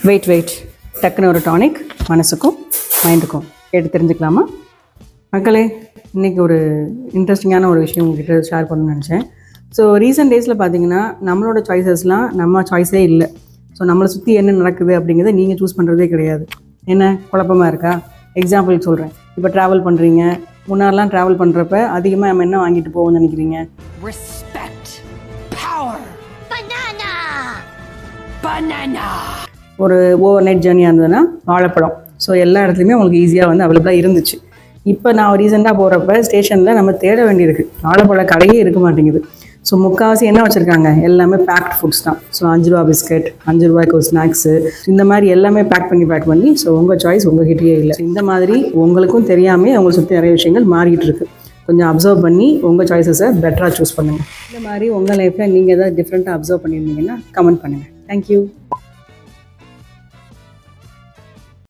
Wait டக்குன்னு ஒரு tonic மனசுக்கும் மைண்டுக்கும் கேட்டு தெரிஞ்சுக்கலாமா? மக்களே, இன்றைக்கி ஒரு இன்ட்ரெஸ்டிங்கான ஒரு விஷயம் உங்கள்கிட்ட ஷேர் பண்ணணும்னு நினச்சேன். ஸோ ரீசெண்ட் டேஸில் பார்த்தீங்கன்னா நம்மளோட சாய்ஸஸ்லாம் நம்ம சாய்ஸே இல்லை. ஸோ நம்மளை சுற்றி என்ன நடக்குது அப்படிங்கிறத நீங்கள் சூஸ் பண்ணுறதே கிடையாது. என்ன குழப்பமாக இருக்கா? எக்ஸாம்பிள் சொல்கிறேன். இப்போ ட்ராவல் பண்ணுறீங்க. முன்னாடிலாம் ட்ராவல் பண்ணுறப்ப அதிகமாக நம்ம என்ன வாங்கிட்டு போவோம்னு நினைக்கிறீங்க? ஒரு ஓவர் நைட் ஜேர்னியாக இருந்ததுன்னா வாழைப்பழம். ஸோ எல்லா இடத்துலையுமே உங்களுக்கு ஈஸியாக வந்து அவைலபிளாக இருந்துச்சு. இப்போ நான் ரீசெண்டாக போகிறப்ப ஸ்டேஷனில் நம்ம தேட வேண்டியிருக்கு. வாழைப்பழ கடையே இருக்க மாட்டேங்குது. ஸோ முக்கால்வாசி என்ன வச்சுருக்காங்க? எல்லாமே பேக்ட் ஃபுட்ஸ் தான். ஸோ 5 ரூபா பிஸ்கட், 5 ரூபாய்க்கு ஒரு ஸ்நாக்ஸு, இந்த மாதிரி எல்லாமே பேக் பண்ணி ஸோ உங்கள் சாய்ஸ் உங்கள் கிட்டேயே இல்லை. இந்த மாதிரி உங்களுக்கும் தெரியாமல் உங்களை சுற்றி நிறைய விஷயங்கள் மாறிக்கிட்டு இருக்கு. கொஞ்சம் அப்சர்வ் பண்ணி உங்கள் சாய்ஸஸை பெட்டராக சூஸ் பண்ணுங்கள். இந்த மாதிரி உங்கள் லைஃப்பில் நீங்கள் எதாவது டிஃப்ரெண்ட்டாக அப்சர்வ் பண்ணியிருந்தீங்கன்னா கமெண்ட் பண்ணுங்கள். தேங்க்யூ.